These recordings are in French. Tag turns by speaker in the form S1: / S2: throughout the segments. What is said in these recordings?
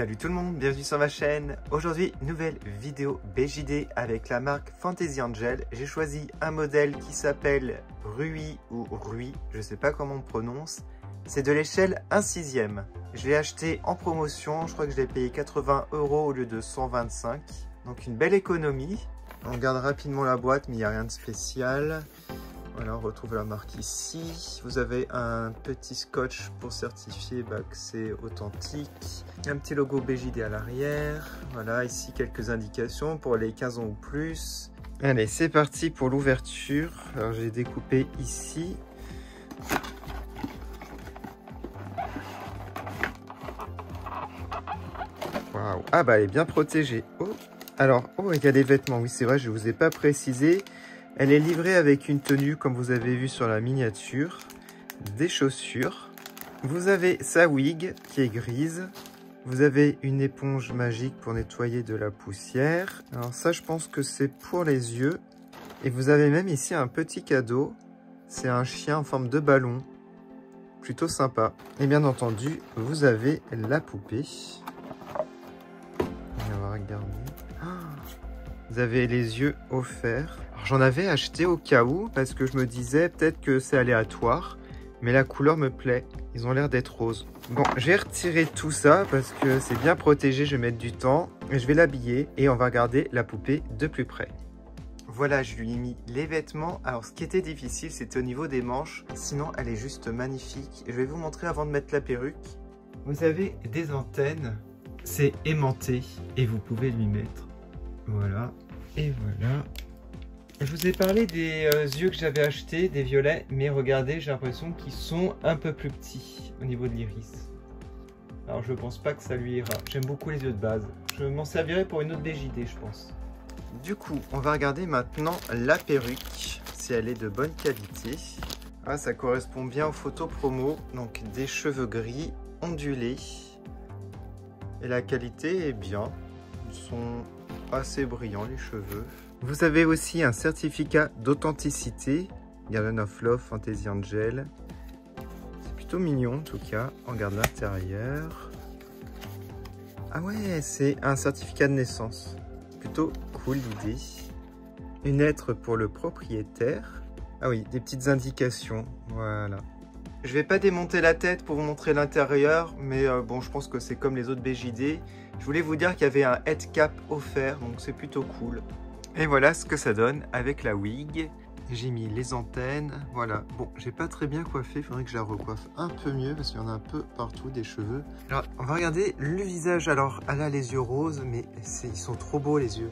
S1: Salut tout le monde, bienvenue sur ma chaîne. Aujourd'hui, nouvelle vidéo BJD avec la marque Fantasy Angel. J'ai choisi un modèle qui s'appelle Rui ou Rui, je sais pas comment on prononce. C'est de l'échelle 1/6. Je l'ai acheté en promotion, je crois que je l'ai payé 80 € au lieu de 125. Donc une belle économie. On regarde rapidement la boîte, mais il n'y a rien de spécial. Voilà, on retrouve la marque ici. Vous avez un petit scotch pour certifier que c'est authentique. Un petit logo BJD à l'arrière. Voilà, ici quelques indications pour les 15 ans ou plus. Allez, c'est parti pour l'ouverture. Alors j'ai découpé ici. Waouh. Ah bah elle est bien protégée. Oh. Alors, il y a des vêtements. Oui, c'est vrai, je ne vous ai pas précisé. Elle est livrée avec une tenue, comme vous avez vu sur la miniature, des chaussures. Vous avez sa wig qui est grise. Vous avez une éponge magique pour nettoyer de la poussière. Alors ça, je pense que c'est pour les yeux. Et vous avez même ici un petit cadeau. C'est un chien en forme de ballon. Plutôt sympa. Et bien entendu, vous avez la poupée. On va regarder. Vous avez les yeux offerts. J'en avais acheté au cas où, parce que je me disais peut-être que c'est aléatoire, mais la couleur me plaît. Ils ont l'air d'être roses. Bon, j'ai retiré tout ça parce que c'est bien protégé, je vais mettre du temps. Je vais l'habiller et on va regarder la poupée de plus près. Voilà, je lui ai mis les vêtements. Alors, ce qui était difficile, c'était au niveau des manches. Sinon, elle est juste magnifique. Je vais vous montrer avant de mettre la perruque. Vous avez des antennes. C'est aimanté et vous pouvez lui mettre. Voilà, et voilà. Je vous ai parlé des yeux que j'avais achetés, des violets, mais regardez, j'ai l'impression qu'ils sont un peu plus petits au niveau de l'iris. Alors je pense pas que ça lui ira. J'aime beaucoup les yeux de base. Je m'en servirai pour une autre BJD, je pense. Du coup, on va regarder maintenant la perruque, si elle est de bonne qualité. Ah, ça correspond bien aux photos promo, donc des cheveux gris ondulés. Et la qualité est bien. Ils sont assez brillants les cheveux. Vous avez aussi un certificat d'authenticité, Garden of Love Fantasy Angel. C'est plutôt mignon en tout cas. On regarde l'intérieur. Ah ouais, c'est un certificat de naissance. Plutôt cool l'idée. Une lettre pour le propriétaire. Ah oui, des petites indications. Voilà. Je vais pas démonter la tête pour vous montrer l'intérieur, mais bon, je pense que c'est comme les autres BJD. Je voulais vous dire qu'il y avait un head cap offert, donc c'est plutôt cool. Et voilà ce que ça donne avec la wig. J'ai mis les antennes, voilà. Bon, j'ai pas très bien coiffé, il faudrait que je la recoiffe un peu mieux parce qu'il y en a un peu partout des cheveux. Alors, on va regarder le visage. Alors, elle a les yeux roses, mais ils sont trop beaux les yeux.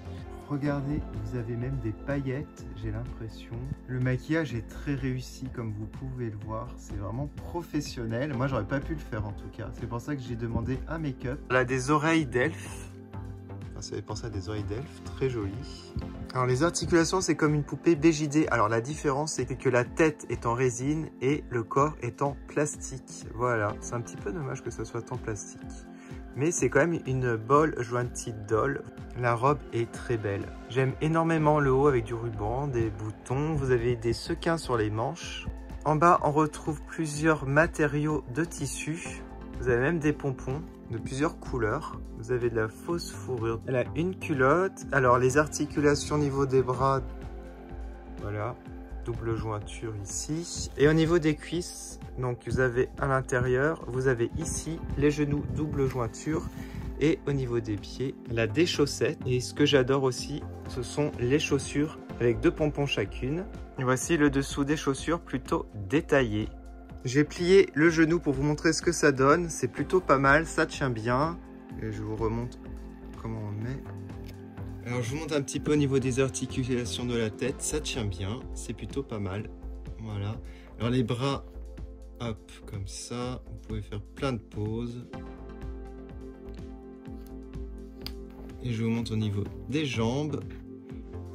S1: Regardez, vous avez même des paillettes, j'ai l'impression. Le maquillage est très réussi, comme vous pouvez le voir. C'est vraiment professionnel. Moi, j'aurais pas pu le faire en tout cas. C'est pour ça que j'ai demandé un make-up. Elle a des oreilles d'elfe. Enfin, ça fait penser à des oreilles d'elfe, très jolies. Alors, les articulations, c'est comme une poupée BJD. Alors, la différence, c'est que la tête est en résine et le corps est en plastique. Voilà, c'est un petit peu dommage que ça soit en plastique. Mais c'est quand même une ball jointed doll. La robe est très belle. J'aime énormément le haut avec du ruban, des boutons. Vous avez des sequins sur les manches. En bas, on retrouve plusieurs matériaux de tissu. Vous avez même des pompons de plusieurs couleurs. Vous avez de la fausse fourrure. Elle a une culotte. Alors, les articulations au niveau des bras, voilà. Double jointure ici. Et au niveau des cuisses, donc vous avez à l'intérieur, vous avez ici les genoux double jointure. Et au niveau des pieds, elle a des chaussettes. Et ce que j'adore aussi, ce sont les chaussures avec 2 pompons chacune. Et voici le dessous des chaussures plutôt détaillé. J'ai plié le genou pour vous montrer ce que ça donne. C'est plutôt pas mal, ça tient bien. Et je vous remonte comment on met. Alors je vous montre un petit peu au niveau des articulations de la tête, ça tient bien, c'est plutôt pas mal. Voilà. Alors les bras, hop, comme ça, vous pouvez faire plein de poses. Et je vous montre au niveau des jambes,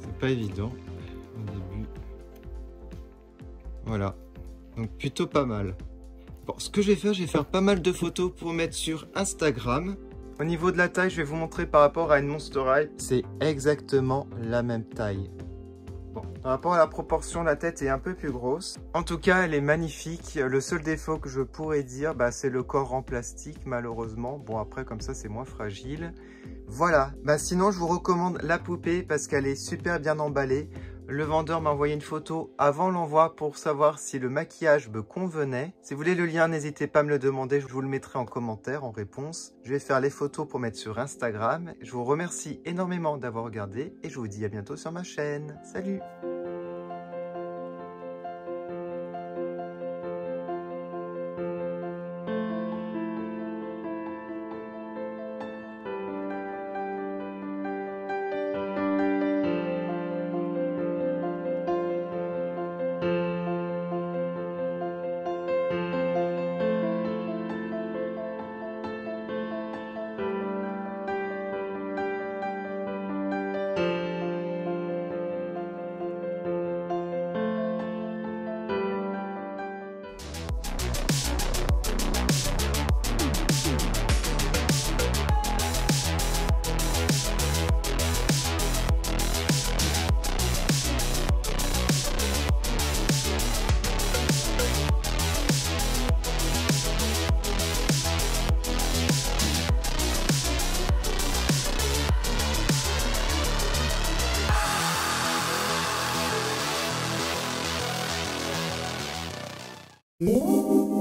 S1: c'est pas évident au début. Voilà, donc plutôt pas mal. Bon, ce que je vais faire pas mal de photos pour mettre sur Instagram. Au niveau de la taille, je vais vous montrer par rapport à une Monster High. C'est exactement la même taille. Bon, par rapport à la proportion, la tête est un peu plus grosse. En tout cas, elle est magnifique. Le seul défaut que je pourrais dire, c'est le corps en plastique, malheureusement. Bon, après, comme ça, c'est moins fragile. Voilà. Sinon, je vous recommande la poupée parce qu'elle est super bien emballée. Le vendeur m'a envoyé une photo avant l'envoi pour savoir si le maquillage me convenait. Si vous voulez le lien, n'hésitez pas à me le demander. Je vous le mettrai en commentaire, en réponse. Je vais faire les photos pour mettre sur Instagram. Je vous remercie énormément d'avoir regardé et je vous dis à bientôt sur ma chaîne. Salut!
S2: Música